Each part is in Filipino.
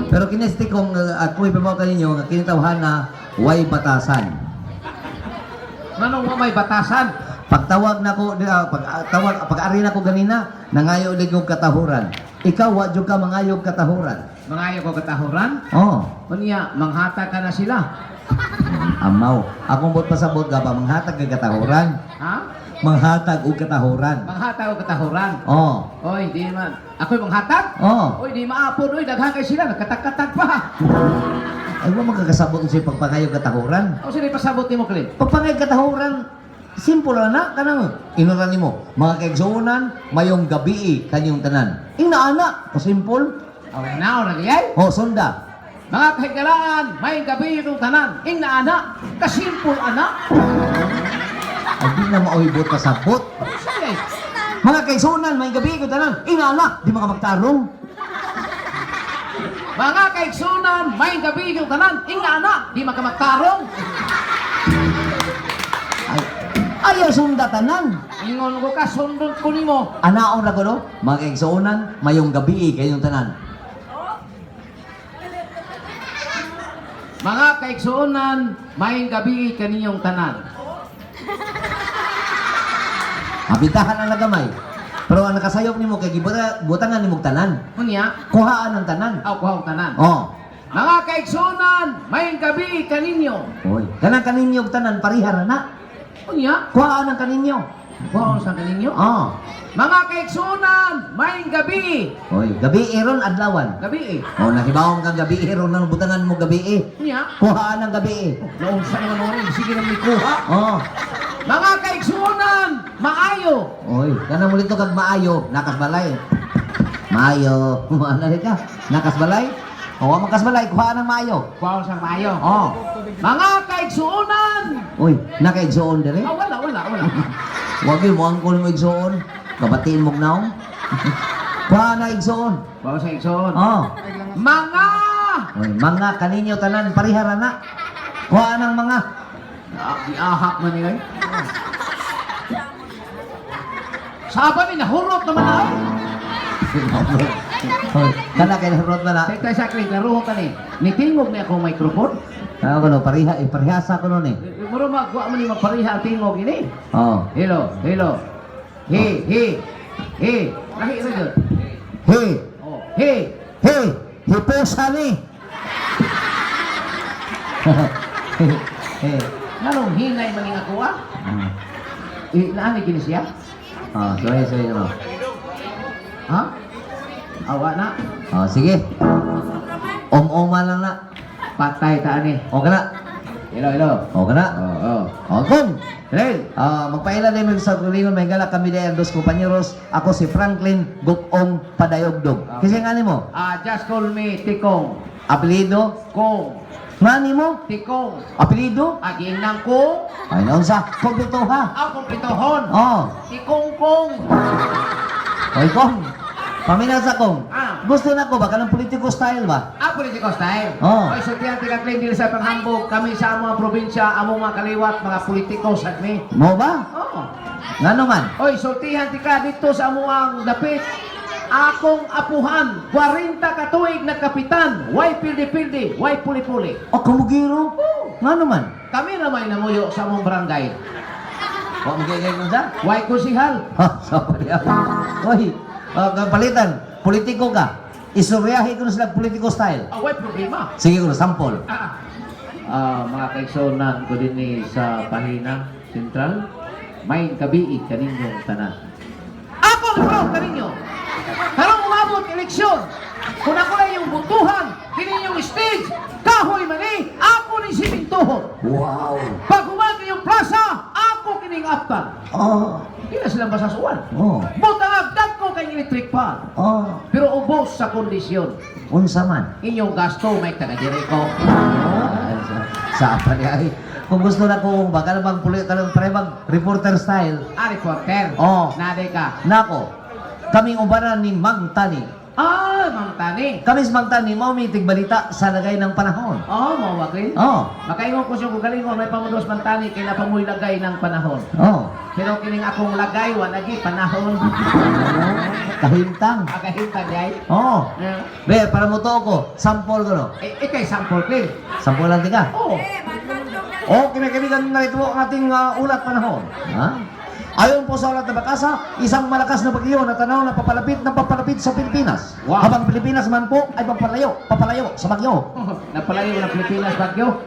Pero kinesti kong ako'y pabaw kaninyo nga kinitawhan na way batasan. Manong mo may batasan? Pagtawag na ko, pag-ari na ko ganina, nangayo ulit yung katahuran. Ikaw, wa jud ka mangayog katahuran. Mangayo ko katahuran? Oh, Kunya, manghata ka na sila. amaw. Akong bot pasabot ka ba, manghatag ka katahuran? Ha? Manghatag o katahuran. Manghata ko katahuran. Oh, Oy, di man. Ako'y manghatag? oh. Oy, di maapon. Oy, daghan kay sila. Nagkatak-katak pa. Ay, wa magkakasabot sa pagpangayog katahuran. O sila pasabot ni mo, Clint? Pagpangayog katahuran, simple na, kanang inuran nimo. Mga kaigsuunan, mayong gabi kanyong tanan. Ina-ana, kasimple. Okay, now, nagyay? Oh, sunda. Mga kahigalaan, may gabi itong tanan. Ing na anak, kasimpul anak. Ay, di na maoybot kasabot. Sige. Mga kaigsuunan, mayong gabi kanyong tanan. Ina-ana, di maka magtarong. Mga kaigsunan, may gabi itong tanan. Ing na anak, di makamagtarong. Ay, ayaw sunda tanan. Ingon ko ka, sundot ko ni mo. Anaon na ko no? Mga kaigsuunan, mayong gabi kanyong tanan. Mga kaigsunan, may gabi kaninyong tanan. Habitahan ang nagamay. Pero ang nakasayop nimo kay gibutangan nimo tanan. Kunya, Kuhaan ang tanan. aw kuhaw tanan. Oh. Mga kaigsunan, may gabi kaninyo. Oy, kanang kaninyo tanan parihara na. Kunya, Kuhaan ang kaninyo. kuhaw sa kaninyo. Oh. Mga kaigsunan, may gabi. Oy, gabi iron adlawan. Gabi eh. Oh, nakibawon kang gabi iron nang butangan mo gabi. Kunya, Kuhaan ang gabi. naunsa naman orin, sige na may kuha. Oh. Mga kaigsunan, maayo. Oy, kanang mulito kag maayo, nakasbalay. Maayo. Ano rin ka? Nakasbalay? O, makasbalay, kuhaan ang maayo. Kuhaw sa maayo. Oh. Mga kaigsunan. Oy, nakaigsoon dire. Ah, wala. Wag mo ang kuno mo igsoon. Kabatiin mo naong. Kuhaan na igsoon. Kuhaw sa igsuon. Oh. Mga. Oy, mga kaninyo tanan parihara na. Kuhaan ang mga. Iahak man nila. Saba ni nahurot naman na. Oy, kana kay hurot na na. Tay sa kring laro ka ni. Nitingog ni ako microphone. Ano kuno parihasa kuno ni. Muro magwa man ni magpariha ang tingog ini. Oh. Hello. He. Lahi ra jud. Hey, Oh, he. hey, hiposa ni. Hey. Nganong hinay man ning ako ah? Naani kini siya? Oh, sorry no. Ha? Awa na. Oh, sige. Om-oma lang na. Patay ta ani. O kana. Hello. O kana. Oh. O kung. Hey. Magpailan din mo sa kulingon, may gala kami din dos kompanyeros. Ako si Franklin Gupong Padayogdog. Kasi nga mo, Just call me Tikong. apelido, Kong. nga mo, Tikong. apelido, Aginang kong. ay naon sa, kompleto ha. Ako pitohon. Oh, Tikong kong. oy kong. Paminaw sa kong. Ah. Gusto na ko ba, kanang politiko style ba? Politiko style. Oh. Oy, sultihan tika claim dili sa panghambog kami sa among probinsya, among mga kaliwat, mga politiko sa mi. Mo ba? Oh. Nga naman. Oy, sultihan tika dito sa among dapit. Akong apuhan, 40 ka tuig na kapitan, way pildi-pildi, way puli-puli. O, kamugiro. Nga naman. Kami na may namuyo sa among barangay. O, magigay mo sa? Way kusihal. Ha, sorry ako. Oy, palitan, politiko ka. Isuryahin ko na sila politiko style. Way problema. Sige ko na, sample. Mga kaigsonan ko din ni sa Pahina Central, may kabiig kaninyong tanan. Ako ang kaninyo! Karong umabot eleksyon, kung ako lang yung butuhan, kininyong stage, kahoy mani, ako ni si Pintuhon. Wow. Pag umabot yung plaza, ako kining aptan. Oh. Hindi na silang basasuan. Oh. Butang agad ko kay electric fan. Oh. Pero ubos sa kondisyon. Unsa man. Inyong gasto, may taga-dire ko. Sa apa niya ay. Kung gusto na kung baka namang parebang reporter style. Reporter. Oh. Nade ka. Nako, kaming ubaran ni Mang Tani. Mang Tani. Kami sa Magtani, mao mi tigbalita sa lagay ng panahon. Mao Klin. Oh. Makaingon ko siya kung galingon, may pamudos Mang Tani, kaya napamoy lagay ng panahon. Oh. Pero kining akong lagay, walagi panahon. Kahintang. Agahintag, guys. Oh. Be, para mo to ko, sample ko no. Ikay sample, Klin. Sample lang tika. Oo. Oh, kinakaibigan na ito ang ating ulat panahon. Ha? Ayon po sa ulat na bakasa, isang malakas na bagyo na tanaw na papalapit sa Pilipinas. Wow. Habang Pilipinas man po ay papalayo sa bagyo. Napalayo ng Pilipinas, bagyo.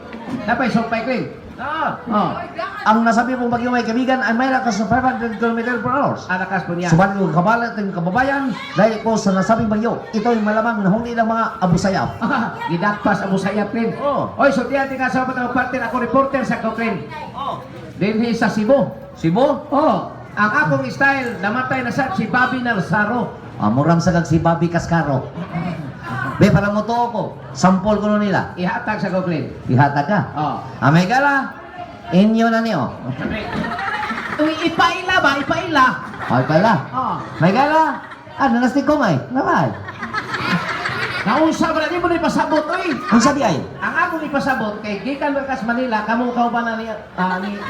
Napay sumpay, Klin. Ang nasabi pong bagyo may kaibigan ay may lakas na 500 km/h. Alakas po niya. Subalit yung kabalat ng kababayan, dahil po sa nasabing bagyo, ito ay malamang nahuli ng mga Abu Sayyaf. Gidakpas ang musayap, Klin. Oy, so tiyan ka sa mga partner, ako reporter sa Klin. Dinhi sa Cebu. Cebu? Ang akong style, namatay na sa si Bobby Narsaro. Muram sa si Bobby Cascaro. Be, para mo to ako, sample ko nun nila. Ihatag sa Klin. Ihata ka. Amay gala, inyo na niyo. Uy, ipaila ba? Ipaila. Ay pala. May gala, nanastik ko may. Naman. Naunsa ba na, di mo na ipasabot, uy. Ang sabi ay, Ang akong ipasabot kay Gikan Merkas Manila, kamong kaubanan ni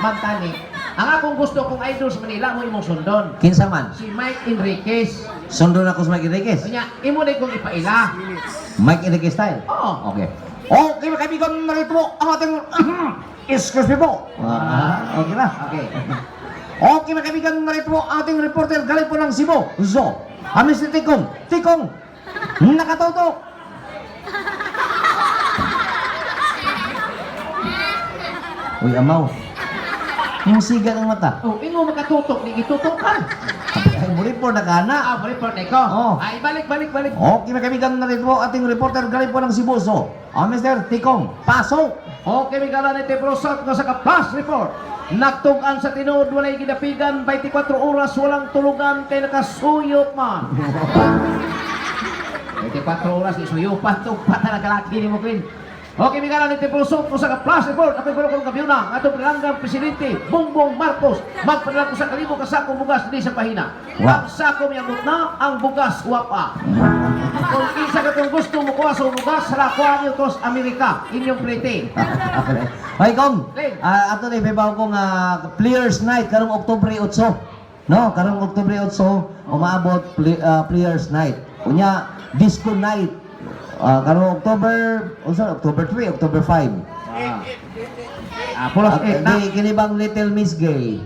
Mantani. Ang akong gusto kong idol sa Manila mo imong sundon. kinsa man. Si Mike Enriquez. Sundo na ko sa Mike Enriquez. Kanya, imo na kong ipaila. Mike Enriquez style. Oo. Okay. Okay, mga kaibigan, narito mo ang ating excuse me po. Okay na. Okay. Okay, mga kaibigan, narito mo ang ating reporter galing po ng Cebu. Zo. Amin si Tikong. Tikong. Nakatutok. Uy, amaw. Yung siga ng mata. Ino makatutok, di itutok ka. Ay, muli po nagana. Report na ko. Oo. Ay, balik. Okay, mga kaibigan, narito mo ating reporter galing po ng Cebu. So, Mr. Tikong, pasok. Okay, may kala ni Tebrosat ko sa Kaplas Report. Nagtugan sa tinuod, walay gidapigan, 24 oras, walang tulugan, kay nakasuyot man. 24 oras, isuyupan, tugpan na nagalaki ni mo, Queen. Okay, may kala ni Tebrosat ko sa Kaplas Report. Ako'y pero kong kabyuna, atong pinanggang Presidente, Bongbong Marcos, magpadala ko sa kalibo kasakong bugas di sa pahina. Wow. Ang sako miyabot na, ang bugas wapa. Kung isa ka itong gusto mo kuha sa bugas, harakuha niyo ko sa Amerika, inyong plete. Okay. Hoy, Kong. Ling. Ato na ibabaw kong Players Night karong Oktubre 8. No, karong Oktubre 8 umaabot Players Night. Unya Disco Night. Karong October 3, October 5. Pulos 8 na. Kinibang Little Miss Gay.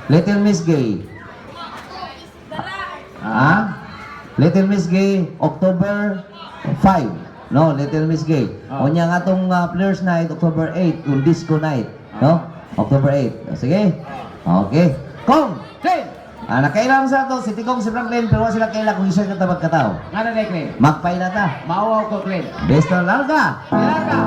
Little Miss Gay. Little Miss Gay, October 5. No, Little Miss Gay. Unya nga itong Players Night, October 8, yung Disco Night. No? October 8. Sige. Okay. Kong! Ling. Nakailang sa ito, si Tikong, si Franklin, pero wala sila kailang kung isa ka tabag-kataw. Nga na, Ling. Magpaila ta. Mauwaw ko, Ling. Besto larga. Kailan ka?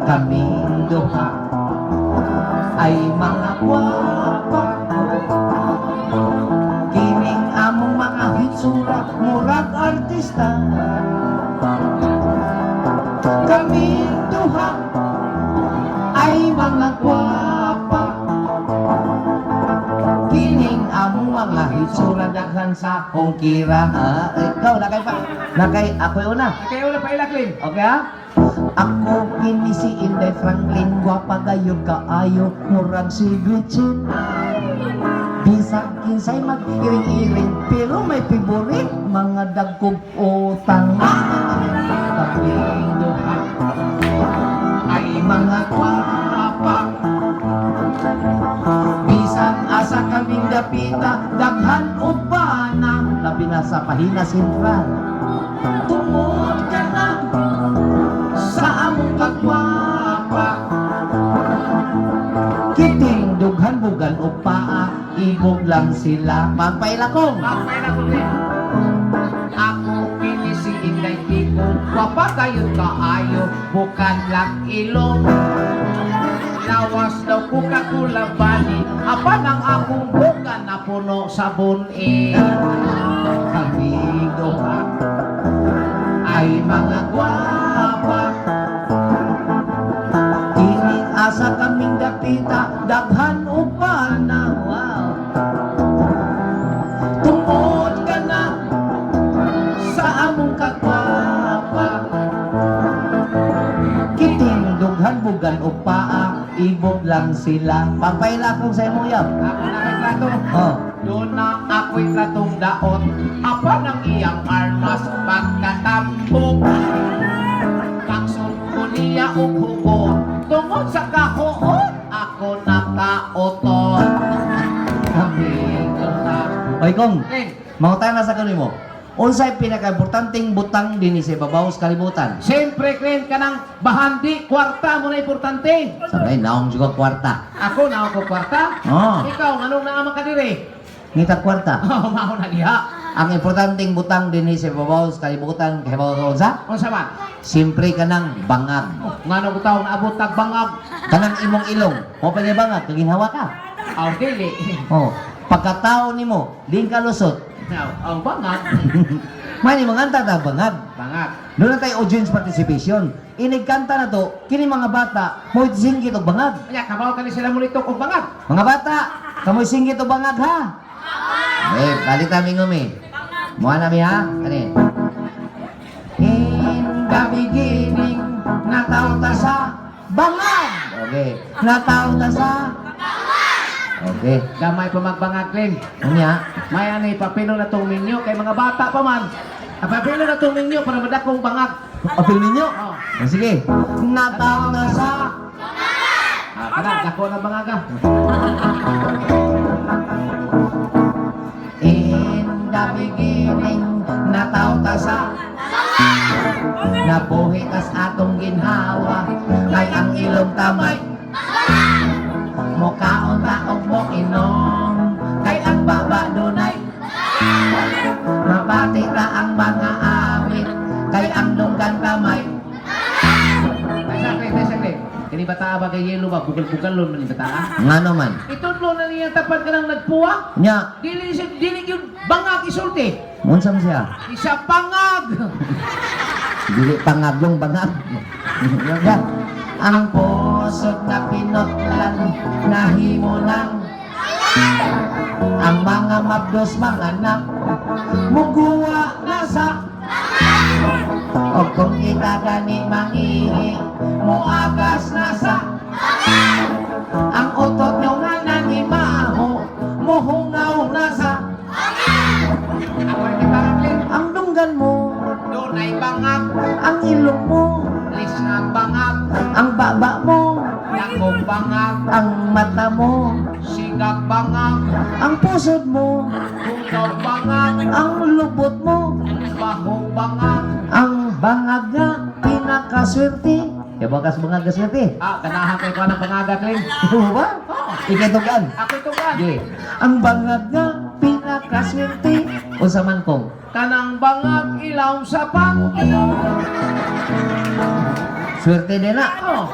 Kaming duha ay mga gwapa, kining among mga hitsura murag artista. Kaming duha ay mga gwapa, kining among mga hitsura daghan sa hongkira. Ikaw nakay ako'y una. Kayo na pa ila, Ling. Okay ha? Ako kini si Inday Franklin, gwapa gayud kaayo, murag si Gretchen. Bisag kinsay mag-iring-iring, pero may favorite mga dagkog utang. Kaming duha ay mga gwapa, bisag asa kaming dapita, daghan o bana, labi na sa Pahina Sentral. Tungod ka na sa among kagwapa, kiting dughan bugan o paa, ibog lang sila. Magpaila kong. Magpaila ko, Ling. Ako kini si Inday Tikong, gwapa kayo kaayo, bukan lang ilong. Lawas daw ko kakulabani, apan ang akong bukan na puno sa bunin. Kaming duha ay mga gwapa. Kining asa kaming dapita, daghan upan na wow. Tungod ka na sa among kagwapa. Kiting dughan bugan upaa, ibog lang sila. Pampaila kong sa imo yap. Ako na kay Plato. Oh. Doon na ako'y tratong daot. Apa ng iyang armas pagkatambok. Kakson ko niya og hugot. Tungod sa kahoot, ako nakaotot. Amigo na. Oy kong, Len, mangutan na sa kanimo. Unsay pinaka-importanteng butang dinhi sa ibabaw sa kalibutan? siyempre, Glenn, ka ng bahandi, kwarta mo na importante. Sabay naong juga kwarta. Ako na ako kwarta. Oh. Ikaw, anong naamang ka dire? Ngita kwarta. Oh, mao na diha. Ang importanteng butang dinhi sa ibabaw sa kalibutan kay bawo sa Unsa man? simpre kanang bangag. Ngano ko taong naabot tag bangag? Kanang imong ilong, mo pa niya bangag kaginhawa ka. Aw dili. Oh, pagkatao nimo, din ka lusot. Now, ang bangag, Mani manganta ta bangag. bangag. Doon na tayo audience participation. Inigkanta na to, kini mga bata, mo singgit og bangag. Anya kabaw kani sila mo nito og bangag. Mga bata, kamoy singgit og bangag ha. Eh, balita mi ngumi. Mo na mi ha? Kani. In the beginning, nataw ta sa bangag. Okay. Nataw ta sa Okay. Gamay pa magbangag, Glenn. Unya, May anay papilo na tong minyo kay mga bata pa man. Ang papilo na tong minyo para madakong bangag. apil ninyo. Oh. Oh, sige. Nataw ta sa Kada dako na bangaga. In the beginning, nataw ta sa nabuhi tas atong ginhawa kay ang ilong tamay mukaon ta og mo inom kay ang baba dunay mabati ta ang mga awit kay ang lunggan tamay Sakli. Kini bata ba kay yelo ba bukal-bukal lon man bata? ngano man Itudlo na niya tapad ka nang nagpuwa. nya Dili yung bangag isulti. unsam siya Isa pangag. dili pangablong bangag Yan. Ang pusot na pinotlan nahimo ng ang mga mabdos mga anak muguwa na sa o kung kita gani mangihi muagas na sa ang utot nyo nga nangimaho muhungaw na sa Ako ni bangag, Glenn. ang dunggan mo Doon ay bangag. ang ilong mo Lis nga bangag. ang baba mo Dakong bangag. ang mata mo Sigag bangag. ang pusod mo Tugaw bangag. ang lubot mo Bahong bangag. ang bangag nga pinakaswerte ya bakas bangag nga swerte Ganahan kay ko ng bangaga, Glenn. ano ba? ikatugan Ako ito ka. Sige. ang bangag nga pinakaswerte unsa man kong Kanang bangag ilaw sa pangki. swerte din na Oh,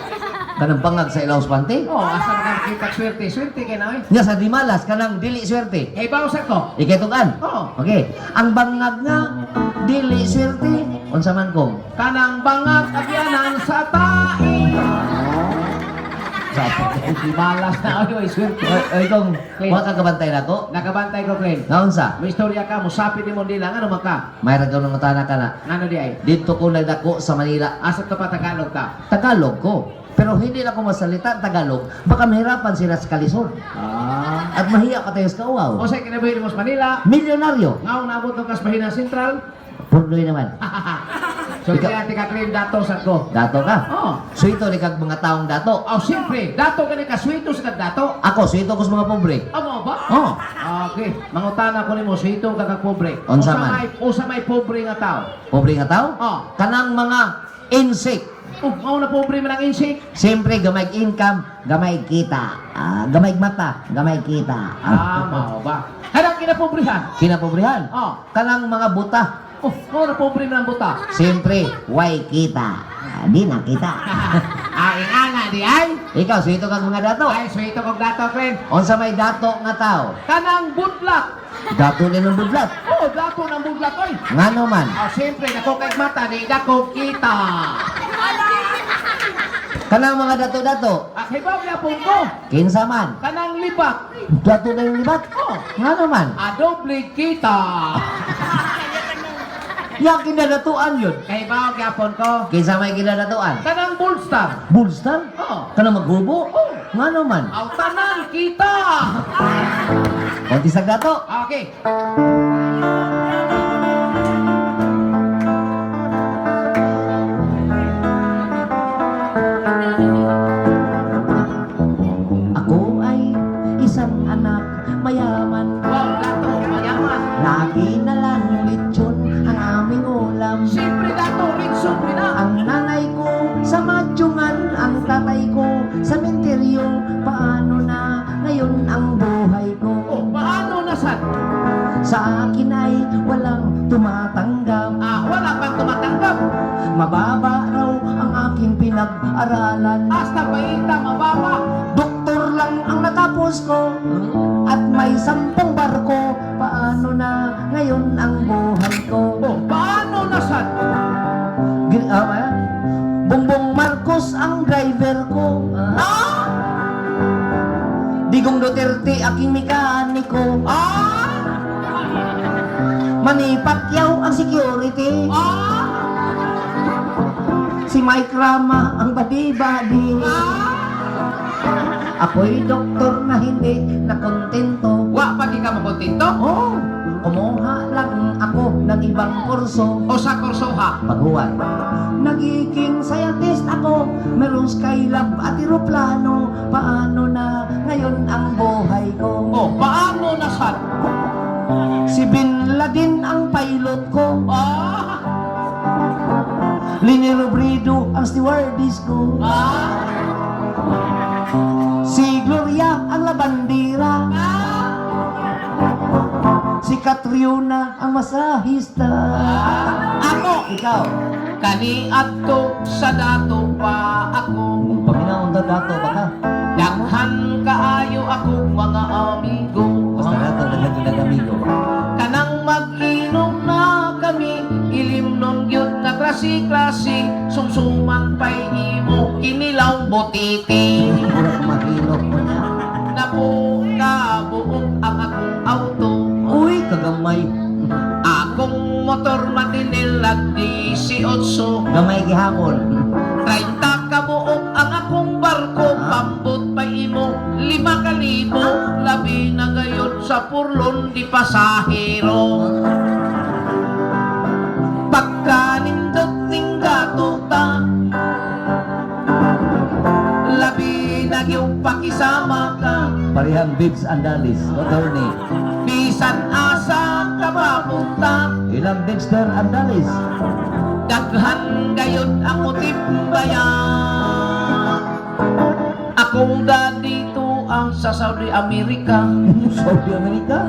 kanang bangag sa ilaw pante asa ka kita swerte? Swerte kay na eh. nya sa dimalas kanang dili swerte Kay bawsa ko. ikatugan Oh, okay ang bangag nga dili swerte unsa man kong kanang bangag agyanan sa tae. Malas na ayo ay swerte. oy kong wa ka kabantay nako Nakabantay ko, Glenn. nga unsa May istorya ka, musapit ni mo nila, ano man ka? may ragaw ng utana ka na Ano di ay? dito ko nagdako sa Manila Asa to pa Tagalog ka? Tagalog ko. Pero hindi na ako masalita Tagalog. Baka mahirapan sila sa kalisod. At mahiya ka tayo sa kauaw. O sa kinabuhi mo sa Manila, Milyonaryo. ngaw naabot ng Kasbahina Central. Purdoy naman. So Ikaw- kaya tika claim dato sa ko. Dato ka. Oh. So ito ni kag mga taong dato. Oh, siyempre, dato ka ni kaswito sa dato. Ako, so ito ko sa mga pobre. Amo ba? Oh. Okay, mangutana ko nimo swito ka kag pobre. Unsa man? Usa may pobre nga tao. Pobre nga tao? Oh. Kanang mga insect. Mao na pobre man ang insik. Siyempre, gamay income, gamay kita. Gamay mata, gamay kita. Mao ba? Kanang kinapobrehan. Kinapobrehan. Oh. Kanang mga buta. Mao na pobre man ang buta. Siyempre, way kita. Di na kita. Ingana di ay. Ikaw, sito kag mga dato. Ay, sweeto kong dato, Glenn. Unsa may dato nga tao? Kanang budlat. Dato din ng budlat. Oh, dato ng budlat, oy. Ngano man? Ah, siyempre, dako kay mata, di dako kita. Kanang mga dato-dato. Ah, hibaw niya po ko. Kinsa man? Kanang libak. Dato na yung libat. Oh, Ngano man? adoble kita. Yang kinadatuan yun. Kay hibaw niya po ko. Kinsa may kinadatuan? Kanang bullstar. Bullstar? Oh, Kanang maghubo? oh. Ngano man? Ang tanan kita. Konti sa dato. Okay. Ako ay isang anak mayaman. Wow, dato, mayaman. Lagi na lang lechon ang aming ulam. Siyempre, dato, ritso, na. Ang nanay ko sa madyungan, ang tatay ko sa menteryo. Paano na ngayon ang buhay ko? Oh, paano nasan? Sa akin ay walang tumatanggap. Ah, wala pang tumatanggap. Mababa raw ang aking pinag-aralan. Hasta paita, mababa. Doktor lang ang natapos ko at may 10 barko. Paano na ngayon ang buhay ko? Oh, paano nasan? Bongbong Marcos ang driver ko. Digong Duterte aking mekaniko. Manny Pacquiao ang security. Si Mike Rama ang badi-badi. Ako'y doktor na hindi nakontento. Wa pa di ka makontento? Oh, kumuha lang ako ng ibang kurso. O sa kursoha? Paghuwat. Nagiging scientist ako, meron skylab at eroplano. Paano na ngayon ang buhay ko? Oh, paano nasan? Si Bin Laden ang pilot ko. Ah! Lini Robredo ang stewardess ko. Ah! Si Gloria ang labandera. Si Catriona ang masahista. Ako! Ikaw, Kani ato sa dato pa ako. paminaon na dato ba ka? Daghan kaayo ako mga amigo. Basta dato naglag amigo. Kanang mag-inom na kami, ilim nun yun na klase-klase, sumsuman pa'y imo, kinilaw botiti. Mura kumahilok mo na. Napukabuok ang akong auto, Uy, kagamay. akong motor matinilag 18. Gamay gihapon. 30 kabuok ang akong barko, pambot pa imo 5,000, labi na gayon sa purlon di pasahero. Pagka nindot ning gatuta, labi na gyud pakisama ka, Parihang Bibs Andalis, attorney. bisan asa ka mapunta, Ilang Dexter Andalis. daghan gayon ang mutibbayan. Akong dito ang sa Saudi America, Saudi America.